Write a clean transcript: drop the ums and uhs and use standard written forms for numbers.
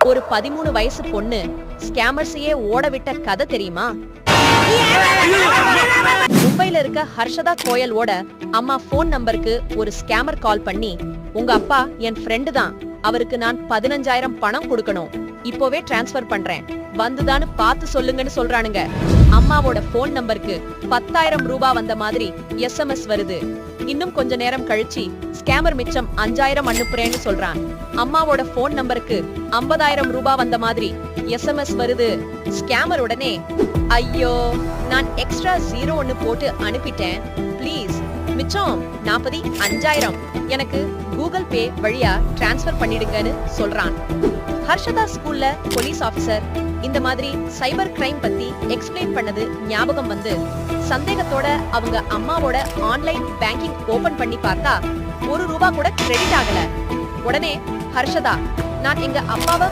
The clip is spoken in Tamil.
ஒரு 13 வயசு பொண்ணு ஸ்கேமர்ஸையே ஓட விட்ட கதை தெரியுமா? மும்பைல இருக்க ஹர்ஷதா கோயலோட அம்மா போன் நம்பருக்கு ஒரு ஸ்கேமர் கால் பண்ணி, உங்க அப்பா என் ஃப்ரெண்டு தான், அவருக்கு நான் 15,000 பணம் கொடுக்கணும், இப்போவே டிரான்ஸ்பர் பண்றேன், வந்துதான்னு பார்த்து சொல்லுங்கன்னு சொல்றானுங்க. அம்மாவோட போன் நம்பருக்கு 10,000 ரூபாய் வந்த மாதிரி எஸ்எம்எஸ் வருது. இன்னும் கொஞ்ச நேரம் கழிச்சு ஸ்கேமர் மிச்சம் 5,000 அனுப்புறேன்னு சொல்றான். அம்மாவோட போன் நம்பருக்கு 50,000 ரூபாய் வந்த மாதிரி எஸ்எம்எஸ் வருது. ஸ்கேமர் உடனே, ஐயோ நான் எக்ஸ்ட்ரா 0 போட்டு அனுப்பிட்டேன், ப்ளீஸ் மிச்சம் 45,000 எனக்கு கூகுள் பே வழியா டிரான்ஸ்பர் பண்ணிடுங்கன்னு சொல்றான். ஹர்ஷதா ஸ்கூல்ல போலீஸ் ஆபீசர் இந்த மாதிரி சைபர் கிரைம் பத்தி எக்ஸ்பிளைன் பண்ணது ஞாபகம் வந்து, சந்தேகத்தோட அவங்க அம்மாவோட ஆன்லைன் பேங்கிங் ஓபன் பண்ணி பார்த்தா 1 ரூபாய் கூட கிரெடிட் ஆகல. உடனே ஹர்ஷதா, நான் எங்க அப்பாவை